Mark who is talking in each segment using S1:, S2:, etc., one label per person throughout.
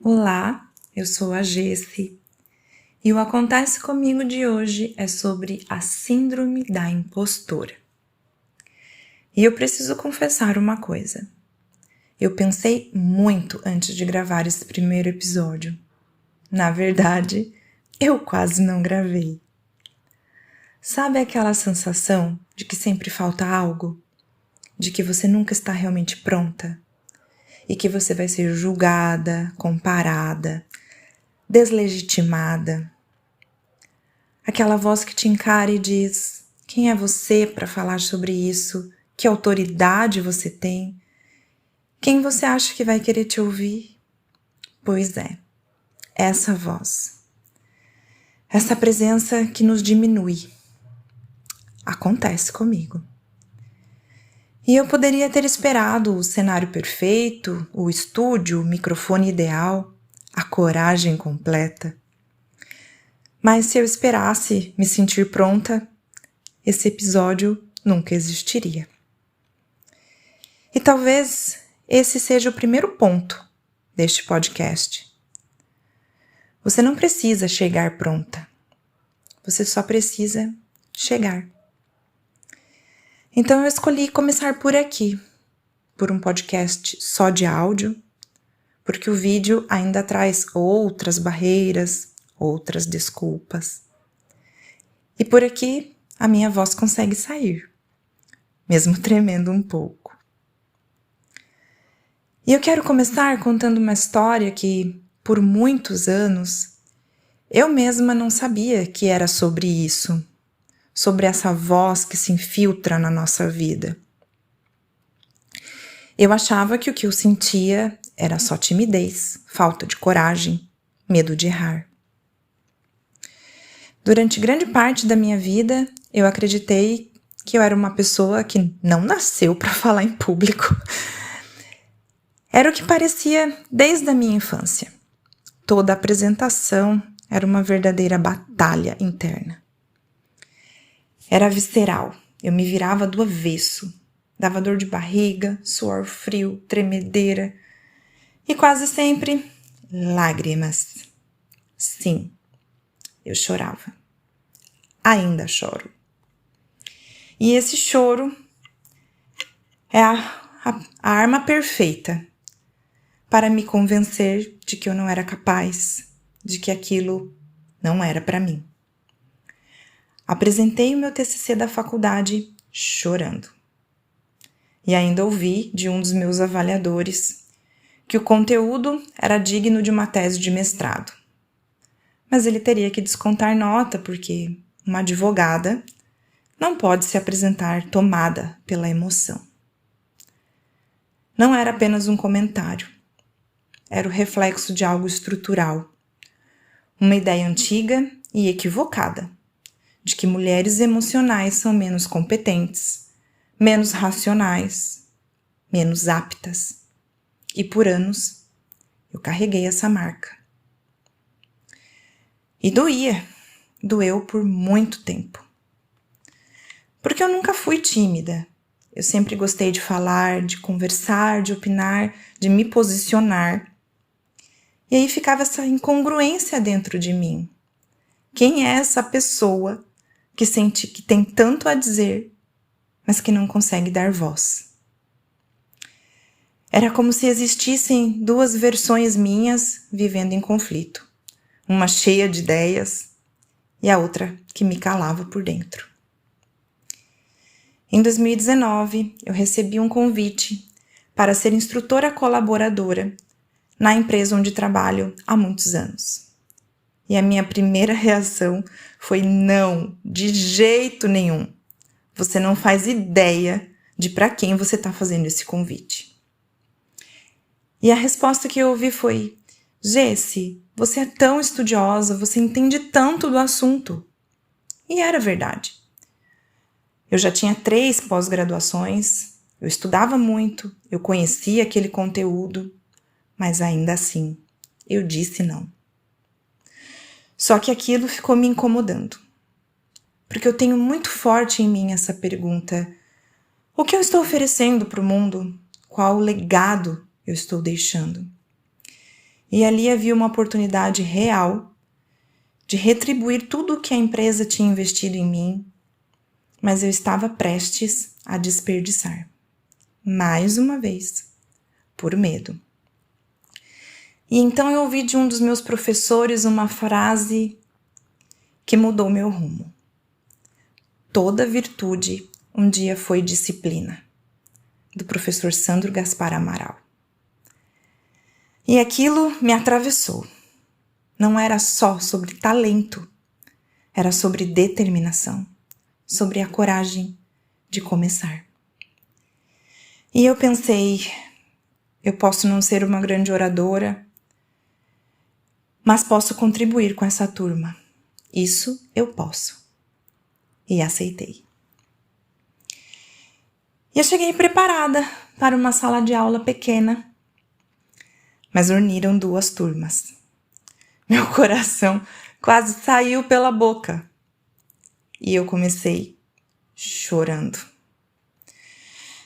S1: Olá, eu sou a Jessi e o Acontece Comigo de hoje é sobre a Síndrome da Impostora. E eu preciso confessar uma coisa. Eu pensei muito antes de gravar esse primeiro episódio. Na verdade, eu quase não gravei. Sabe aquela sensação de que sempre falta algo? De que você nunca está realmente pronta? E que você vai ser julgada, comparada, deslegitimada. Aquela voz que te encara e diz: quem é você para falar sobre isso? Que autoridade você tem? Quem você acha que vai querer te ouvir? Pois é, essa voz. Essa presença que nos diminui. Acontece comigo. E eu poderia ter esperado o cenário perfeito, o estúdio, o microfone ideal, a coragem completa. Mas se eu esperasse me sentir pronta, esse episódio nunca existiria. E talvez esse seja o primeiro ponto deste podcast. Você não precisa chegar pronta. Você só precisa chegar. Então eu escolhi começar por aqui, por um podcast só de áudio, porque o vídeo ainda traz outras barreiras, outras desculpas. E por aqui a minha voz consegue sair, mesmo tremendo um pouco. E eu quero começar contando uma história que, por muitos anos, eu mesma não sabia que era sobre isso, sobre essa voz que se infiltra na nossa vida. Eu achava que o que eu sentia era só timidez, falta de coragem, medo de errar. Durante grande parte da minha vida, eu acreditei que eu era uma pessoa que não nasceu para falar em público. Era o que parecia desde a minha infância. Toda apresentação era uma verdadeira batalha interna. Era visceral, eu me virava do avesso, dava dor de barriga, suor frio, tremedeira e quase sempre lágrimas. Sim, eu chorava. Ainda choro. E esse choro é a arma perfeita para me convencer de que eu não era capaz, de que aquilo não era para mim. Apresentei o meu TCC da faculdade chorando. E ainda ouvi de um dos meus avaliadores que o conteúdo era digno de uma tese de mestrado. Mas ele teria que descontar nota porque uma advogada não pode se apresentar tomada pela emoção. Não era apenas um comentário. Era o reflexo de algo estrutural. Uma ideia antiga e equivocada de que mulheres emocionais são menos competentes, menos racionais, menos aptas. E por anos eu carreguei essa marca. E doeu por muito tempo. Porque eu nunca fui tímida. Eu sempre gostei de falar, de conversar, de opinar, de me posicionar. E aí ficava essa incongruência dentro de mim. Quem é essa pessoa que sente que tem tanto a dizer, mas que não consegue dar voz? Era como se existissem duas versões minhas vivendo em conflito. Uma cheia de ideias e a outra que me calava por dentro. Em 2019, eu recebi um convite para ser instrutora colaboradora na empresa onde trabalho há muitos anos. E a minha primeira reação foi não, de jeito nenhum. Você não faz ideia de para quem você está fazendo esse convite. E a resposta que eu ouvi foi: Jessi, você é tão estudiosa, você entende tanto do assunto. E era verdade. Eu já tinha 3 pós-graduações, eu estudava muito, eu conhecia aquele conteúdo, mas ainda assim, eu disse não. Só que aquilo ficou me incomodando. Porque eu tenho muito forte em mim essa pergunta: o que eu estou oferecendo para o mundo? Qual legado eu estou deixando? E ali havia uma oportunidade real de retribuir tudo o que a empresa tinha investido em mim, mas eu estava prestes a desperdiçar. Mais uma vez, por medo. E então eu ouvi de um dos meus professores uma frase que mudou meu rumo. Toda virtude um dia foi disciplina, do professor Sandro Gaspar Amaral. E aquilo me atravessou. Não era só sobre talento, era sobre determinação, sobre a coragem de começar. E eu pensei, eu posso não ser uma grande oradora, mas posso contribuir com essa turma. Isso eu posso. E aceitei. E eu cheguei preparada para uma sala de aula pequena, mas uniram 2 turmas. Meu coração quase saiu pela boca. E eu comecei chorando.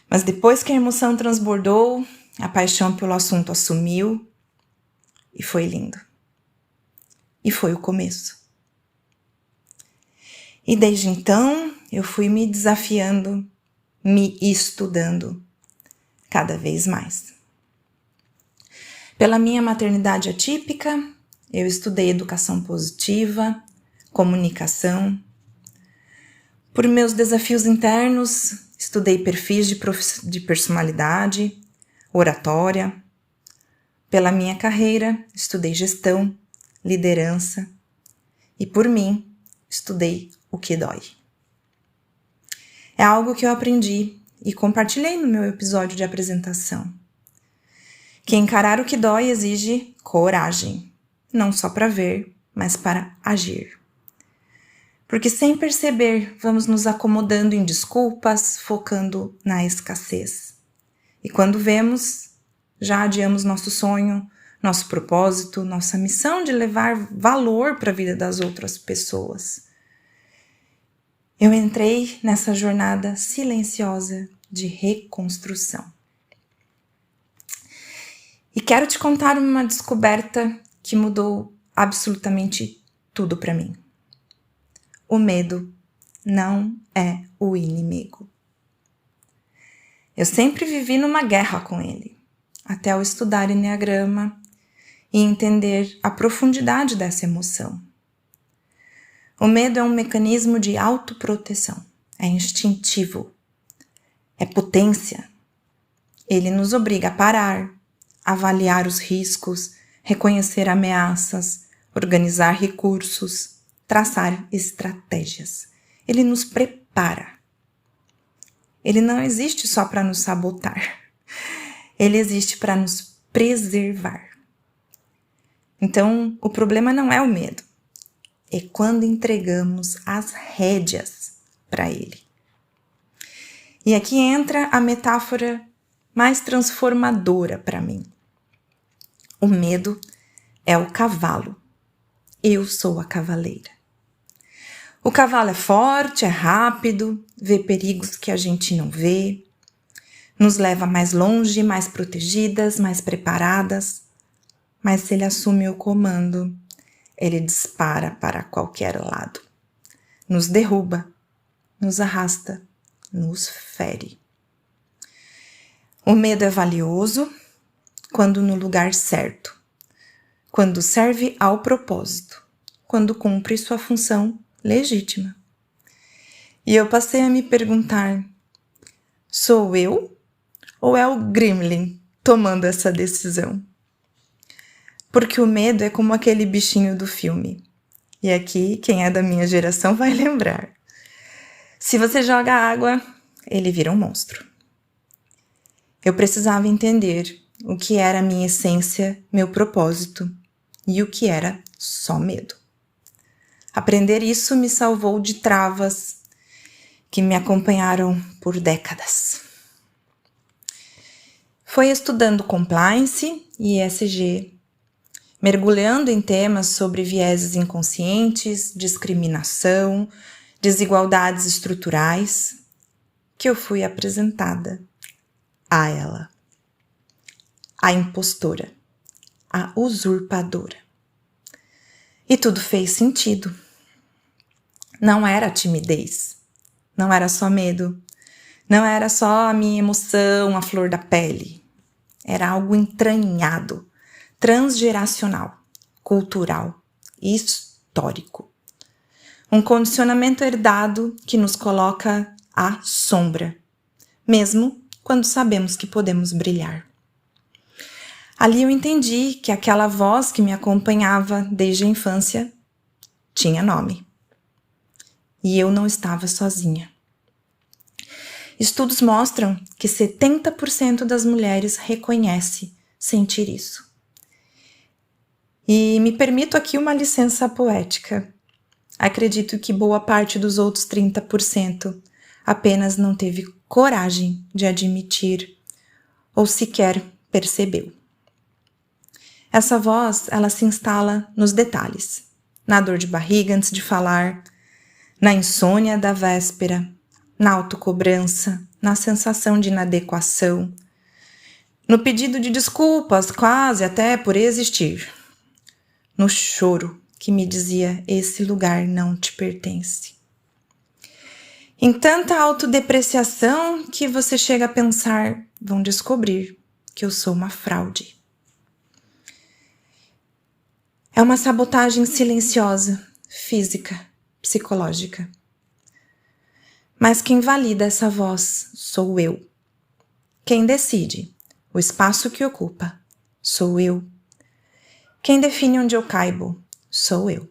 S1: Mas depois que a emoção transbordou, a paixão pelo assunto assumiu e foi lindo. E foi o começo. E desde então eu fui me desafiando, me estudando cada vez mais. Pela minha maternidade atípica, eu estudei educação positiva, comunicação. Por meus desafios internos, estudei perfis de personalidade, oratória. Pela minha carreira, estudei gestão, liderança. E por mim, estudei o que dói. É algo que eu aprendi e compartilhei no meu episódio de apresentação. Que encarar o que dói exige coragem, não só para ver, mas para agir. Porque sem perceber, vamos nos acomodando em desculpas, focando na escassez. E quando vemos, já adiamos nosso sonho, nosso propósito, nossa missão de levar valor para a vida das outras pessoas. Eu entrei nessa jornada silenciosa de reconstrução. E quero te contar uma descoberta que mudou absolutamente tudo para mim. O medo não é o inimigo. Eu sempre vivi numa guerra com ele, até eu estudar Enneagrama e entender a profundidade dessa emoção. O medo é um mecanismo de autoproteção, é instintivo, é potência. Ele nos obriga a parar, avaliar os riscos, reconhecer ameaças, organizar recursos, traçar estratégias. Ele nos prepara. Ele não existe só para nos sabotar. Ele existe para nos preservar. Então, o problema não é o medo. É quando entregamos as rédeas para ele. E aqui entra a metáfora mais transformadora para mim. O medo é o cavalo. Eu sou a cavaleira. O cavalo é forte, é rápido, vê perigos que a gente não vê, nos leva mais longe, mais protegidas, mais preparadas. Mas se ele assume o comando, ele dispara para qualquer lado. Nos derruba, nos arrasta, nos fere. O medo é valioso quando no lugar certo, quando serve ao propósito, quando cumpre sua função legítima. E eu passei a me perguntar, sou eu ou é o Gremlin tomando essa decisão? Porque o medo é como aquele bichinho do filme. E aqui, quem é da minha geração vai lembrar. Se você joga água, ele vira um monstro. Eu precisava entender o que era a minha essência, meu propósito e o que era só medo. Aprender isso me salvou de travas que me acompanharam por décadas. Foi estudando compliance e ESG, mergulhando em temas sobre vieses inconscientes, discriminação, desigualdades estruturais, que eu fui apresentada a ela, a impostora, a usurpadora. E tudo fez sentido. Não era timidez, não era só medo, não era só a minha emoção, a flor da pele. Era algo entranhado, transgeracional, cultural e histórico. Um condicionamento herdado que nos coloca à sombra, mesmo quando sabemos que podemos brilhar. Ali eu entendi que aquela voz que me acompanhava desde a infância tinha nome. E eu não estava sozinha. Estudos mostram que 70% das mulheres reconhece sentir isso. E me permito aqui uma licença poética. Acredito que boa parte dos outros 30% apenas não teve coragem de admitir ou sequer percebeu. Essa voz, ela se instala nos detalhes, na dor de barriga antes de falar, na insônia da véspera, na autocobrança, na sensação de inadequação, no pedido de desculpas, quase até por existir, no choro que me dizia: esse lugar não te pertence. Em tanta autodepreciação que você chega a pensar: vão descobrir que eu sou uma fraude. É uma sabotagem silenciosa, física, psicológica. Mas quem valida essa voz sou eu. Quem decide o espaço que ocupa sou eu. Quem define onde eu caibo sou eu,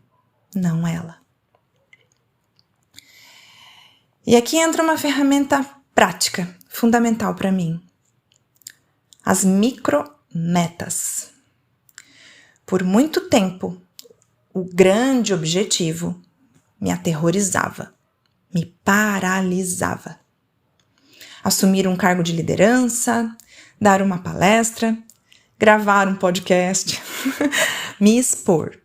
S1: não ela. E aqui entra uma ferramenta prática, fundamental para mim. As micrometas. Por muito tempo, o grande objetivo me aterrorizava, me paralisava. Assumir um cargo de liderança, dar uma palestra, gravar um podcast, me expor,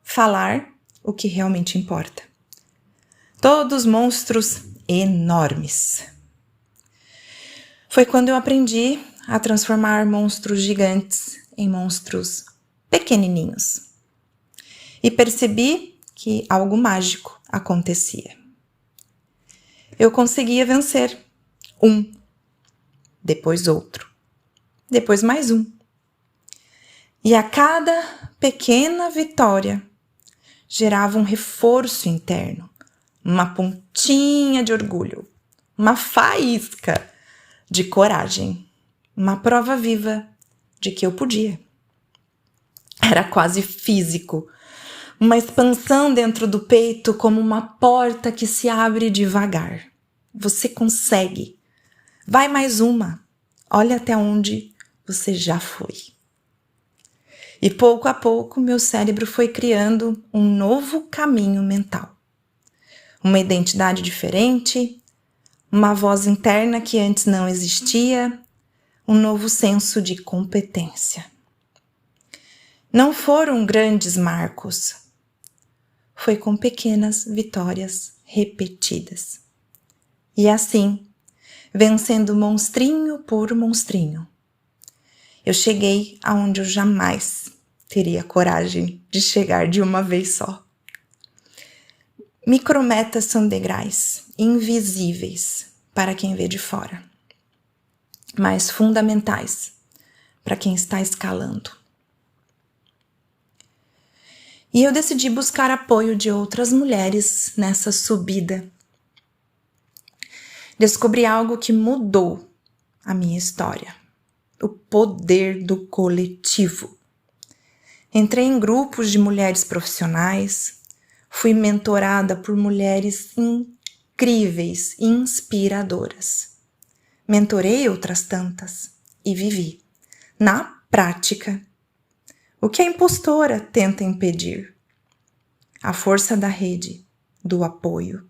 S1: falar o que realmente importa. Todos monstros enormes. Foi quando eu aprendi a transformar monstros gigantes em monstros pequenininhos. E percebi que algo mágico acontecia. Eu conseguia vencer um, depois outro, depois mais um. E a cada pequena vitória gerava um reforço interno, uma pontinha de orgulho, uma faísca de coragem, uma prova viva de que eu podia. Era quase físico, uma expansão dentro do peito como uma porta que se abre devagar. Você consegue. Vai mais uma. Olha até onde você já foi. E pouco a pouco meu cérebro foi criando um novo caminho mental. Uma identidade diferente, uma voz interna que antes não existia, um novo senso de competência. Não foram grandes marcos. Foi com pequenas vitórias repetidas. E assim, vencendo monstrinho por monstrinho, eu cheguei aonde eu jamais teria coragem de chegar de uma vez só. Micrometas são degraus invisíveis para quem vê de fora, mas fundamentais para quem está escalando. E eu decidi buscar apoio de outras mulheres nessa subida. Descobri algo que mudou a minha história: o poder do coletivo. Entrei em grupos de mulheres profissionais, fui mentorada por mulheres incríveis, inspiradoras. Mentorei outras tantas e vivi, na prática, o que a impostora tenta impedir: a força da rede, do apoio,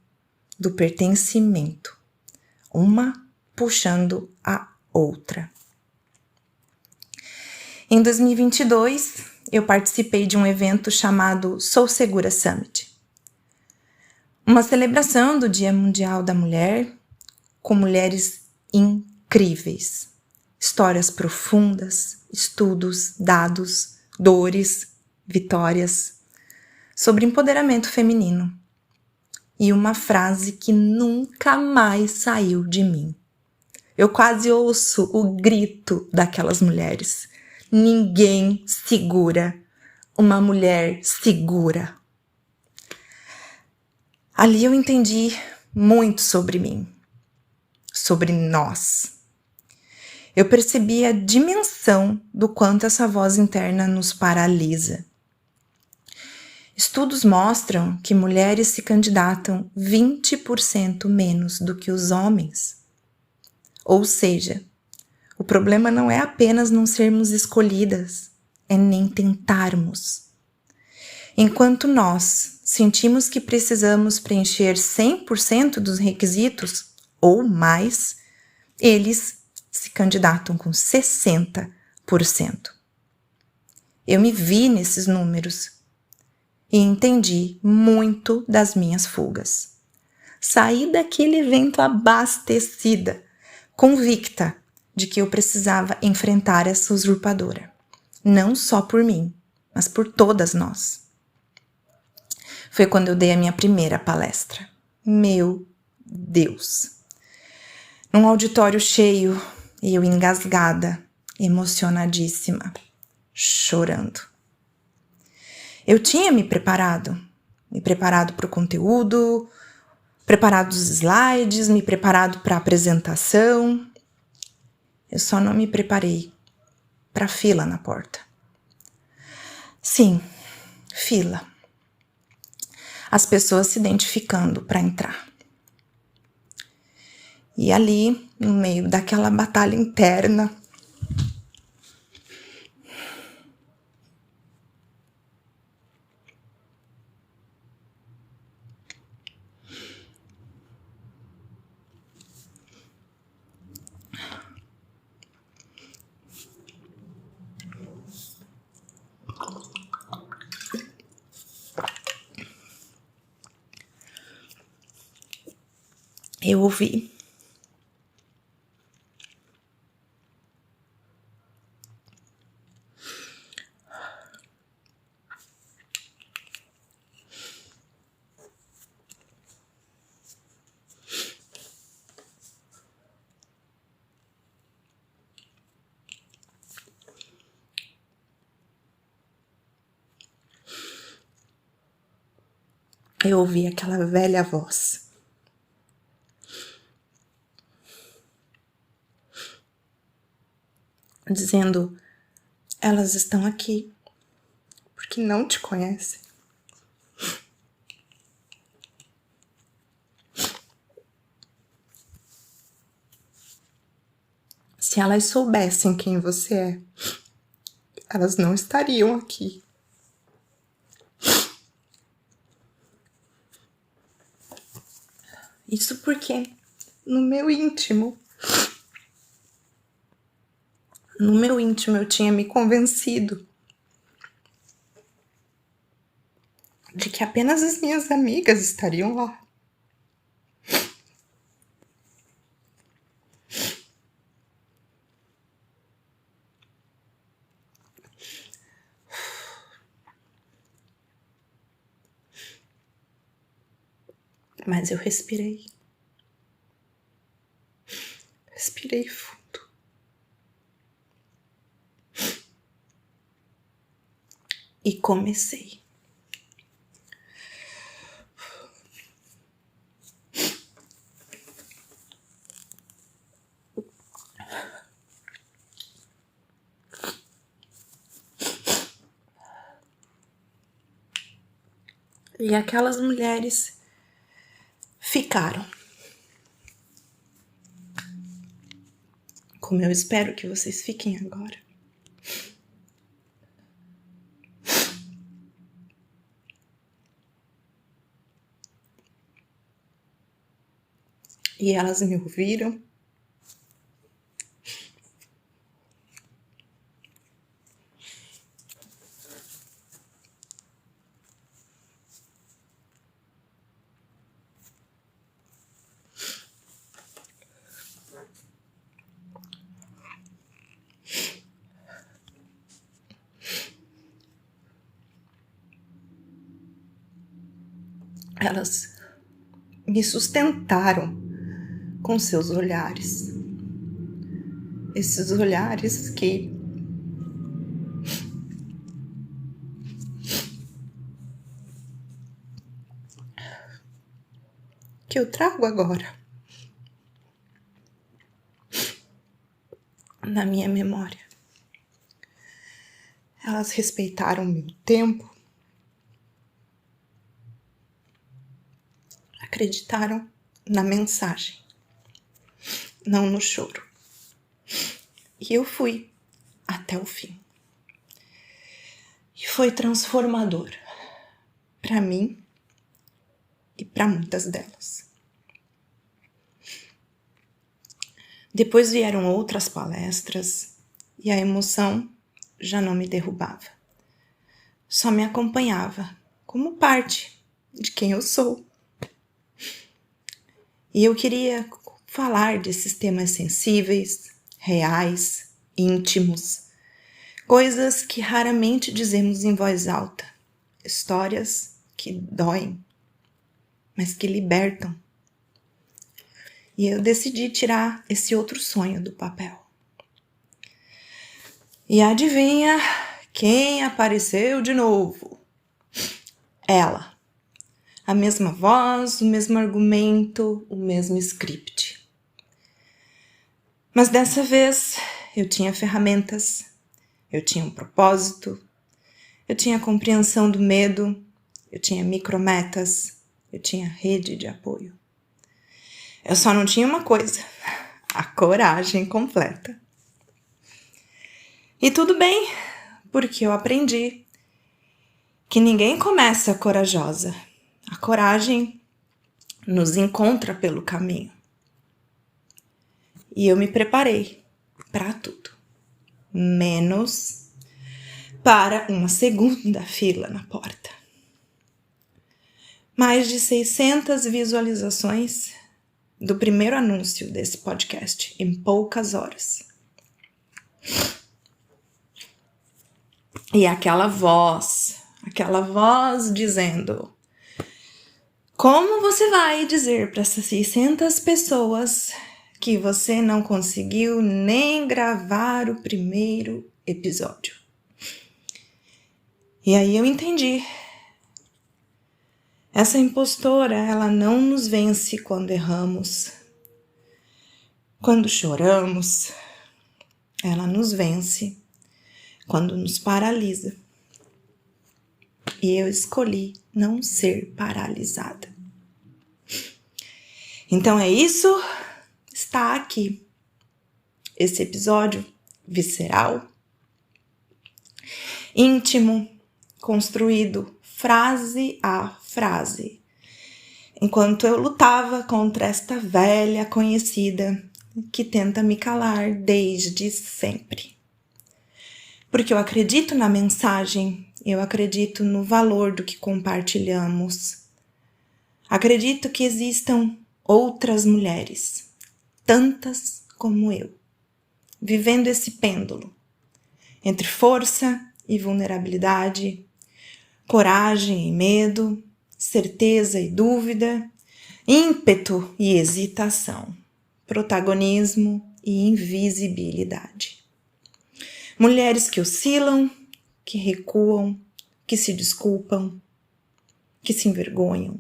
S1: do pertencimento, uma puxando a outra. Em 2022, eu participei de um evento chamado Sou Segura Summit, uma celebração do Dia Mundial da Mulher, com mulheres incríveis, histórias profundas, estudos, dados, dores, vitórias, sobre empoderamento feminino. E uma frase que nunca mais saiu de mim. Eu quase ouço o grito daquelas mulheres. Ninguém segura uma mulher segura. Ali eu entendi muito sobre mim, sobre nós. Eu percebi a dimensão do quanto essa voz interna nos paralisa. Estudos mostram que mulheres se candidatam 20% menos do que os homens. Ou seja, o problema não é apenas não sermos escolhidas, é nem tentarmos. Enquanto nós sentimos que precisamos preencher 100% dos requisitos ou mais, eles se candidatam com 60%. Eu me vi nesses números e entendi muito das minhas fugas. Saí daquele evento abastecida, convicta de que eu precisava enfrentar essa usurpadora. Não só por mim, mas por todas nós. Foi quando eu dei a minha primeira palestra. Meu Deus! Num auditório cheio e eu engasgada, emocionadíssima, chorando. Eu tinha me preparado para o conteúdo, preparado os slides, me preparado para a apresentação. Eu só não me preparei para a fila na porta. Sim, fila. As pessoas se identificando para entrar. E ali, no meio daquela batalha interna, eu ouvi. Eu ouvi aquela velha voz. Dizendo, elas estão aqui porque não te conhecem. Se elas soubessem quem você é, elas não estariam aqui. Isso porque no meu íntimo eu tinha me convencido de que apenas as minhas amigas estariam lá. Mas eu respirei. Respirei fundo. E comecei. E aquelas mulheres ficaram. Como eu espero que vocês fiquem agora. E elas me ouviram. Elas me sustentaram com seus olhares. Esses olhares que eu trago agora na minha memória. Elas respeitaram meu tempo, acreditaram na mensagem, não no choro. E eu fui até o fim. E foi transformador para mim e para muitas delas. Depois vieram outras palestras e a emoção já não me derrubava. Só me acompanhava como parte de quem eu sou. E eu queria falar desses temas sensíveis, reais, íntimos, coisas que raramente dizemos em voz alta, histórias que doem, mas que libertam. E eu decidi tirar esse outro sonho do papel. E adivinha quem apareceu de novo? Ela. A mesma voz, o mesmo argumento, o mesmo script. Mas dessa vez eu tinha ferramentas, eu tinha um propósito, eu tinha compreensão do medo, eu tinha micrometas, eu tinha rede de apoio. Eu só não tinha uma coisa, a coragem completa. E tudo bem, porque eu aprendi que ninguém começa corajosa. A coragem nos encontra pelo caminho. E eu me preparei para tudo, menos para uma segunda fila na porta. Mais de 600 visualizações do primeiro anúncio desse podcast em poucas horas. E aquela voz dizendo: como você vai dizer para essas 600 pessoas que você não conseguiu nem gravar o primeiro episódio? E aí eu entendi. Essa impostora, ela não nos vence quando erramos, quando choramos. Ela nos vence quando nos paralisa. E eu escolhi não ser paralisada. Então é isso, está aqui. Esse episódio visceral, íntimo, construído frase a frase, enquanto eu lutava contra esta velha conhecida que tenta me calar desde sempre. Porque eu acredito na mensagem, eu acredito no valor do que compartilhamos. Acredito que existam outras mulheres, tantas como eu, vivendo esse pêndulo entre força e vulnerabilidade, coragem e medo, certeza e dúvida, ímpeto e hesitação, protagonismo e invisibilidade. Mulheres que oscilam, que recuam, que se desculpam, que se envergonham,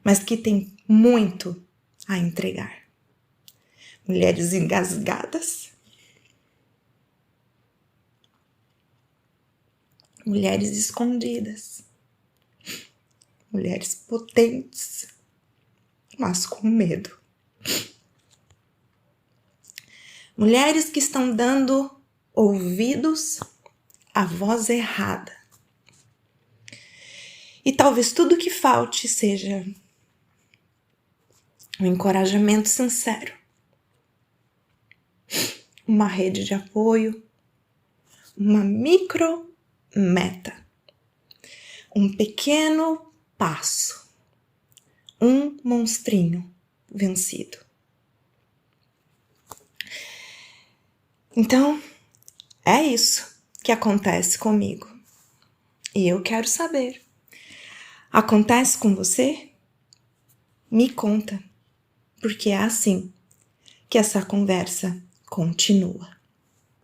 S1: mas que têm muito a entregar. Mulheres engasgadas, mulheres escondidas, mulheres potentes, mas com medo. Mulheres que estão dando ouvidos à voz errada. E talvez tudo que falte seja um encorajamento sincero, uma rede de apoio, uma micro meta, um pequeno passo, um monstrinho vencido. Então, é isso que acontece comigo. E eu quero saber, Acontece com você? Me conta, porque é assim que essa conversa continua.